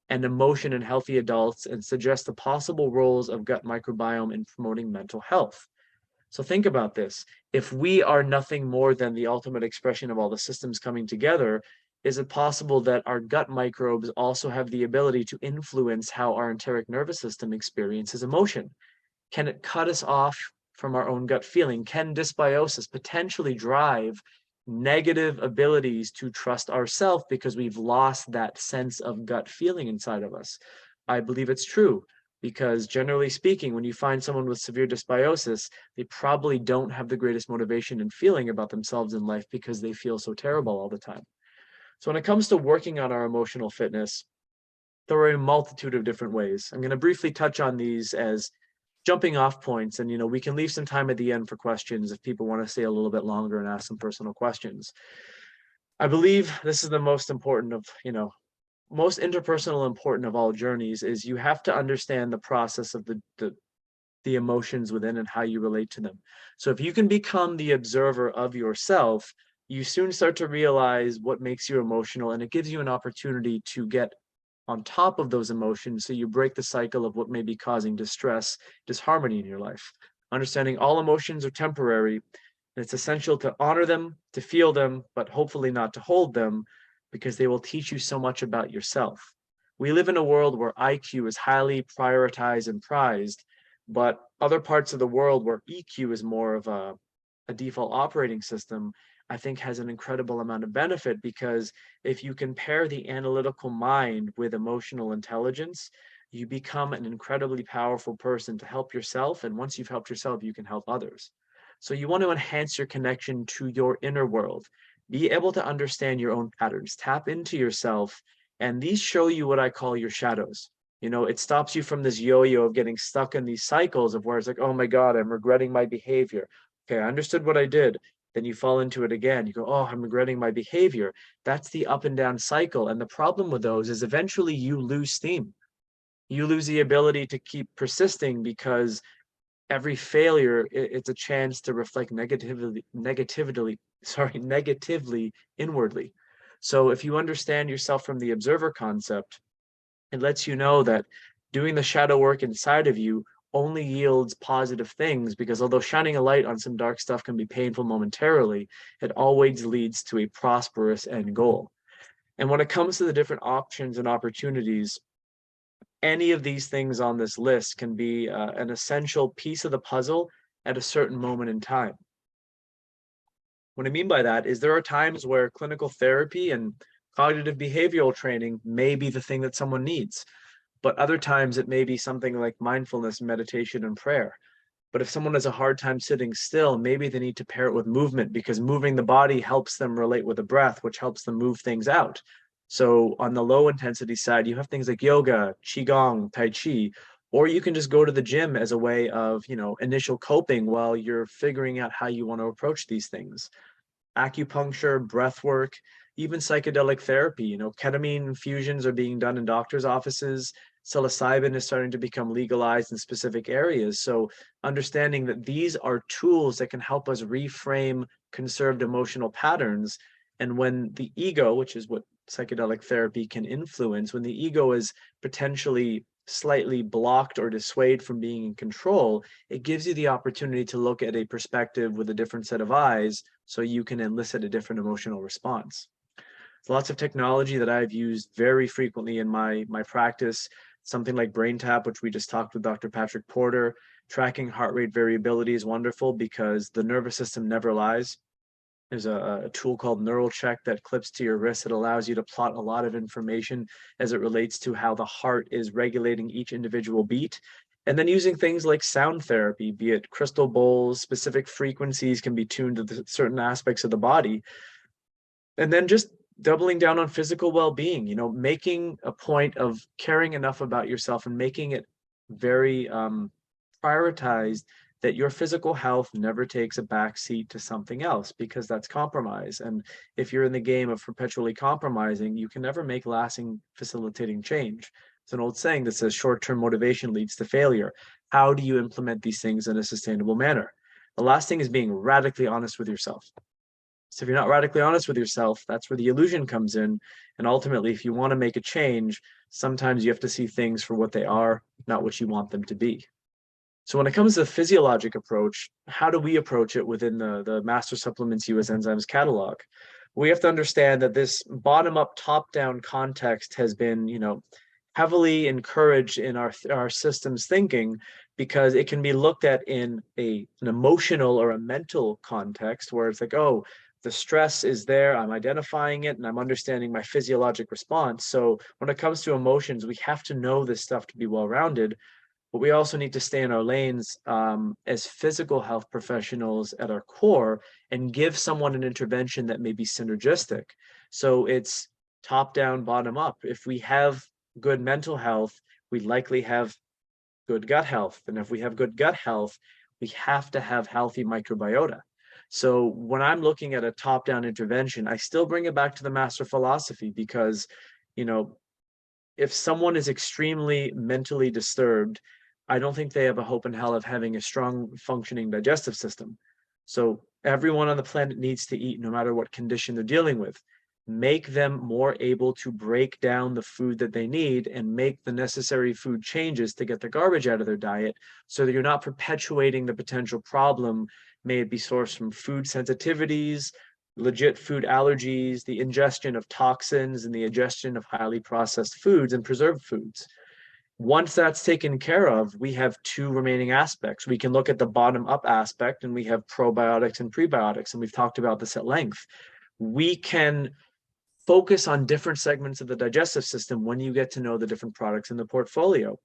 Speaker 1: and emotion in healthy adults, and suggest the possible roles of gut microbiome in promoting mental health. So think about this. If we are nothing more than the ultimate expression of all the systems coming together, is it possible that our gut microbes also have the ability to influence how our enteric nervous system experiences emotion? Can it cut us off from our own gut feeling? Can dysbiosis potentially drive negative abilities to trust ourselves because we've lost that sense of gut feeling inside of us? I believe it's true, because generally speaking, when you find someone with severe dysbiosis, they probably don't have the greatest motivation and feeling about themselves in life because they feel so terrible all the time. So when it comes to working on our emotional fitness, there are a multitude of different ways. I'm going to briefly touch on these as jumping off points, and we can leave some time at the end for questions if people want to stay a little bit longer and ask some personal questions. I believe this is the most important of, most interpersonal important of all journeys, is you have to understand the process of the emotions within and how you relate to them. So if you can become the observer of yourself, you soon start to realize what makes you emotional, and it gives you an opportunity to get on top of those emotions, so you break the cycle of what may be causing distress, disharmony in your life. Understanding all emotions are temporary, and it's essential to honor them, to feel them, but hopefully not to hold them, because they will teach you so much about yourself. We live in a world where IQ is highly prioritized and prized, but other parts of the world where EQ is more of a default operating system, I think has an incredible amount of benefit, because if you compare the analytical mind with emotional intelligence, you become an incredibly powerful person to help yourself. And once you've helped yourself, you can help others. So you want to enhance your connection to your inner world, be able to understand your own patterns, tap into yourself. And these show you what I call your shadows. It stops you from this yo-yo of getting stuck in these cycles of where it's like, oh my God, I'm regretting my behavior. Okay, I understood what I did. Then you fall into it again. You go, oh, I'm regretting my behavior. That's the up and down cycle. And the problem with those is eventually you lose steam. You lose the ability to keep persisting, because every failure, it's a chance to reflect negatively inwardly. So if you understand yourself from the observer concept, it lets you know that doing the shadow work inside of you only yields positive things, because although shining a light on some dark stuff can be painful momentarily, it always leads to a prosperous end goal. And when it comes to the different options and opportunities, any of these things on this list can be an essential piece of the puzzle at a certain moment in time. What I mean by that is there are times where clinical therapy and Cognitive behavioral training may be the thing that someone needs, but other times it may be something like mindfulness, meditation, and prayer. But if someone has a hard time sitting still, maybe they need to pair it with movement, because moving the body helps them relate with the breath, which helps them move things out. So on the low intensity side, you have things like yoga, qigong, tai chi, or you can just go to the gym as a way of, initial coping while you're figuring out how you want to approach these things. Acupuncture, breath work, even psychedelic therapy. Ketamine infusions are being done in doctors' offices. Psilocybin is starting to become legalized in specific areas. So understanding that these are tools that can help us reframe conserved emotional patterns. And when the ego, which is what psychedelic therapy can influence, when the ego is potentially slightly blocked or dissuaded from being in control, it gives you the opportunity to look at a perspective with a different set of eyes so you can elicit a different emotional response. There's lots of technology that I've used very frequently in my practice, something like BrainTap, which we just talked with Dr. Patrick Porter. Tracking heart rate variability is wonderful because the nervous system never lies. There's a tool called Neural Check that clips to your wrist that allows you to plot a lot of information as it relates to how the heart is regulating each individual beat. And then using things like sound therapy, be it crystal bowls, specific frequencies can be tuned to certain aspects of the body. And then just doubling down on physical well-being, making a point of caring enough about yourself and making it very prioritized that your physical health never takes a backseat to something else, because that's compromise. And if you're in the game of perpetually compromising, you can never make lasting facilitating change. It's an old saying that says short-term motivation leads to failure. How do you implement these things in a sustainable manner? The last thing is being radically honest with yourself. So if you're not radically honest with yourself, that's where the illusion comes in. And ultimately, if you want to make a change, sometimes you have to see things for what they are, not what you want them to be. So when it comes to the physiologic approach, how do we approach it within the Master Supplements US Enzymes catalog? We have to understand that this bottom-up, top-down context has been, heavily encouraged in our systems thinking, because it can be looked at in an emotional or a mental context where it's like, oh, the stress is there, I'm identifying it, and I'm understanding my physiologic response. So when it comes to emotions, we have to know this stuff to be well-rounded, but we also need to stay in our lanes as physical health professionals at our core and give someone an intervention that may be synergistic. So it's top down, bottom up. If we have good mental health, we likely have good gut health. And if we have good gut health, we have to have healthy microbiota. So when I'm looking at a top down intervention, I still bring it back to the master philosophy, because, if someone is extremely mentally disturbed, I don't think they have a hope in hell of having a strong functioning digestive system. So everyone on the planet needs to eat, no matter what condition they're dealing with. Make them more able to break down the food that they need and make the necessary food changes to get the garbage out of their diet, so that you're not perpetuating the potential problem, may it be sourced from food sensitivities, legit food allergies, the ingestion of toxins, and the ingestion of highly processed foods and preserved foods. Once that's taken care of, we have two remaining aspects. We can look at the bottom up aspect, and we have probiotics and prebiotics, and we've talked about this at length. We can focus on different segments of the digestive system when you get to know the different products in the portfolio.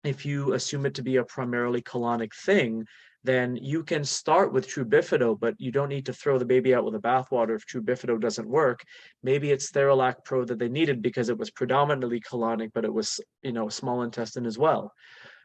Speaker 1: If you assume it to be a primarily colonic thing, then you can start with True Bifido, but you don't need to throw the baby out with the bathwater if True Bifido doesn't work. Maybe it's Theralac Pro that they needed because it was predominantly colonic, but it was, small intestine as well.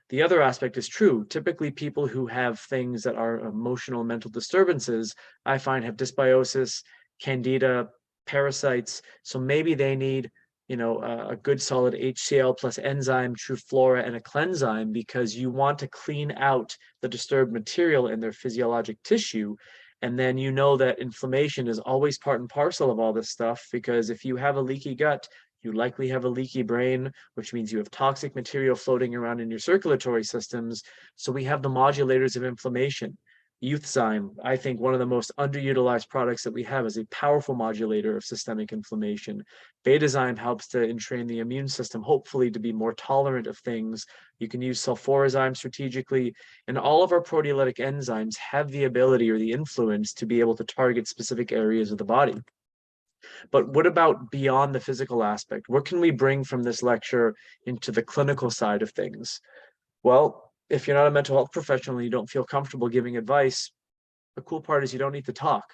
Speaker 1: The other aspect is true. Typically, people who have things that are emotional, mental disturbances, I find, have dysbiosis, candida, parasites. So maybe they need, a good solid HCl plus enzyme, True Flora, and a cleanzyme, because you want to clean out the disturbed material in their physiologic tissue. And then you know that inflammation is always part and parcel of all this stuff, because if you have a leaky gut, you likely have a leaky brain, which means you have toxic material floating around in your circulatory systems. So we have the modulators of inflammation. Youthzyme, I think one of the most underutilized products that we have, is a powerful modulator of systemic inflammation. Betazyme helps to entrain the immune system, hopefully to be more tolerant of things. You can use sulfurazyme strategically, and all of our proteolytic enzymes have the ability or the influence to be able to target specific areas of the body. But what about beyond the physical aspect? What can we bring from this lecture into the clinical side of things? Well, if you're not a mental health professional and you don't feel comfortable giving advice, the cool part is you don't need to talk.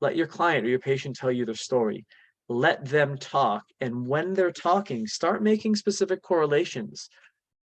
Speaker 1: Let your client or your patient tell you their story. Let them talk. And when they're talking, start making specific correlations.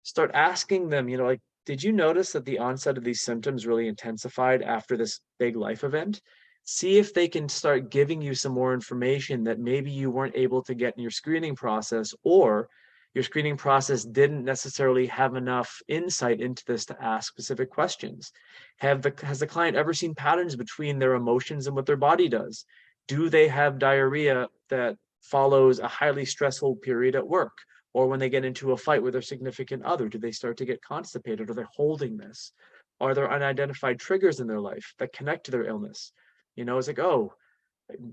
Speaker 1: Start asking them, like, did you notice that the onset of these symptoms really intensified after this big life event? See if they can start giving you some more information that maybe you weren't able to get in your screening process, or your screening process didn't necessarily have enough insight into this to ask specific questions. Has the client ever seen patterns between their emotions and what their body does? Do they have diarrhea that follows a highly stressful period at work? Or when they get into a fight with their significant other, do they start to get constipated? Are they holding this? Are there unidentified triggers in their life that connect to their illness? It's like, oh,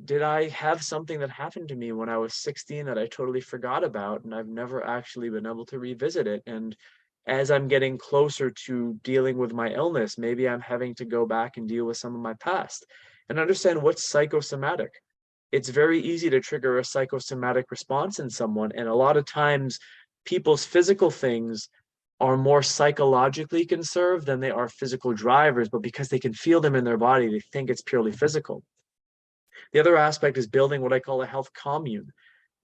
Speaker 1: did I have something that happened to me when I was 16 that I totally forgot about, and I've never actually been able to revisit it? And as I'm getting closer to dealing with my illness, maybe I'm having to go back and deal with some of my past and understand what's psychosomatic. It's very easy to trigger a psychosomatic response in someone. And a lot of times, people's physical things are more psychologically conserved than they are physical drivers, but because they can feel them in their body, they think it's purely physical. The other aspect is building what I call a health commune.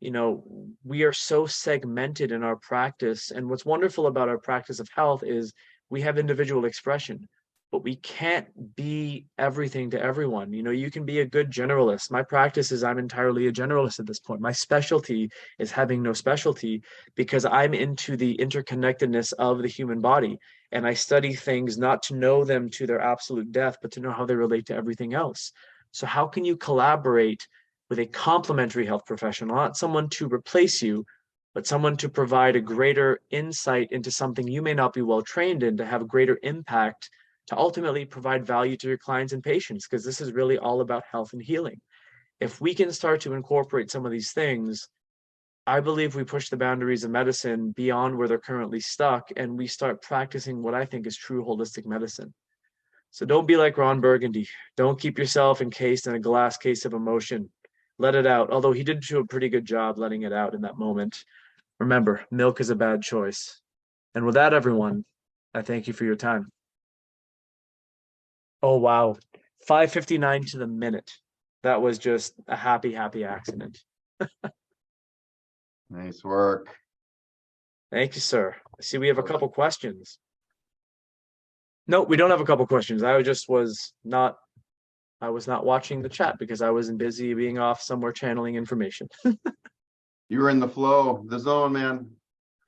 Speaker 1: We are so segmented in our practice. And what's wonderful about our practice of health is we have individual expression, but we can't be everything to everyone. You can be a good generalist. My practice is I'm entirely a generalist at this point. My specialty is having no specialty because I'm into the interconnectedness of the human body. And I study things not to know them to their absolute depth, but to know how they relate to everything else. So how can you collaborate with a complementary health professional, not someone to replace you, but someone to provide a greater insight into something you may not be well trained in, to have a greater impact, to ultimately provide value to your clients and patients, because this is really all about health and healing. If we can start to incorporate some of these things, I believe we push the boundaries of medicine beyond where they're currently stuck, and we start practicing what I think is true holistic medicine. So don't be like Ron Burgundy. Don't keep yourself encased in a glass case of emotion. Let it out. Although he did do a pretty good job letting it out in that moment. Remember, milk is a bad choice. And with that, everyone, I thank you for your time. Oh, wow. 5:59 to the minute. That was just a happy accident.
Speaker 2: Nice work.
Speaker 1: Thank you, sir. I see we have a couple questions. No, we don't have a couple questions. I was not watching the chat because I wasn't busy being off somewhere channeling information.
Speaker 2: You were in the flow, the zone, man.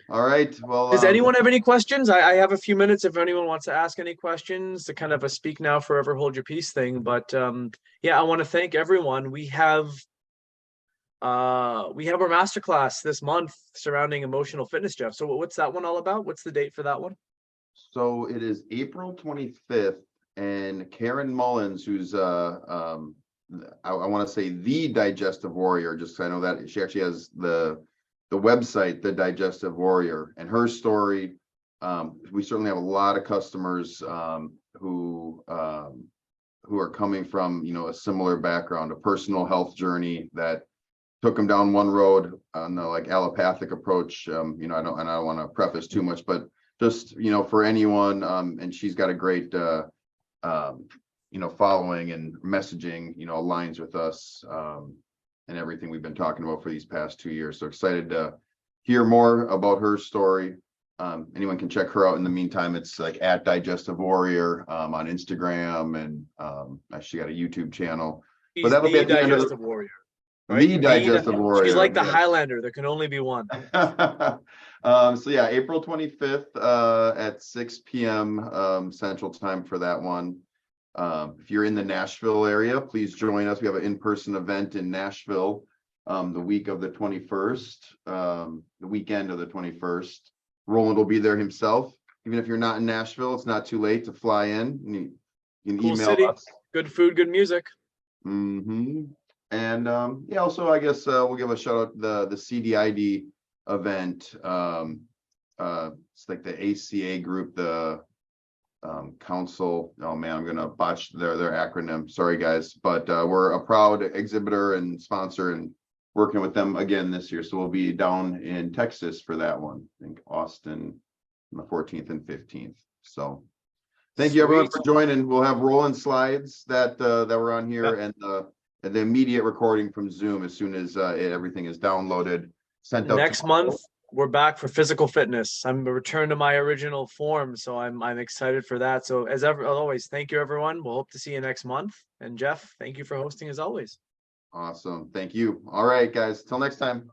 Speaker 2: All right. Well,
Speaker 1: does anyone have any questions? I have a few minutes if anyone wants to ask any questions, to kind of a speak now, forever hold your peace thing. But yeah, I want to thank everyone. We have our masterclass this month surrounding emotional fitness, Jeff. So what's that one all about? What's the date for that one?
Speaker 2: So it is April 25th, and Karen Mullins, who's I want to say the digestive warrior, just I know that she actually has the website, The Digestive Warrior, and her story. We certainly have a lot of customers who are coming from a similar background, a personal health journey that took them down one road on the like allopathic approach. I don't want to preface too much, but just for anyone, and she's got a great following and messaging aligns with us and everything we've been talking about for these past 2 years. So excited to hear more about her story. Anyone can check her out. In the meantime, it's like at Digestive Warrior on Instagram, and she got a YouTube channel. But that'll be at the end of the
Speaker 1: Warrior.
Speaker 2: Right? The Digestive Warrior.
Speaker 1: She's like the Highlander. There can only be one.
Speaker 2: So yeah, April 25th at 6 p.m. Central Time for that one. If you're in the Nashville area, please join us. We have an in-person event in Nashville the week of the 21st, the weekend of the 21st. Roland will be there himself. Even if you're not in Nashville, it's not too late to fly in. You can
Speaker 1: cool
Speaker 2: email
Speaker 1: city.
Speaker 2: us.
Speaker 1: Good food, good music.
Speaker 2: And yeah, also I guess we'll give a shout out the CDID event. It's like the ACA group, the Council. Oh man, I'm gonna botch their acronym. Sorry, guys, but we're a proud exhibitor and sponsor and working with them again this year. So we'll be down in Texas for that one. I think Austin on the 14th and 15th. So thank you everyone for
Speaker 1: Sweet.
Speaker 2: joining. We'll have rolling slides that were on here and the immediate recording from Zoom as soon as everything is downloaded, sent out
Speaker 1: Next
Speaker 2: tomorrow.
Speaker 1: month, we're back for physical fitness. I'm a return to my original form, so I'm excited for that. So as always, thank you everyone. We'll hope to see you next month. And Jeff, thank you for hosting as always.
Speaker 2: Awesome. Thank you. All right, guys. Till next time.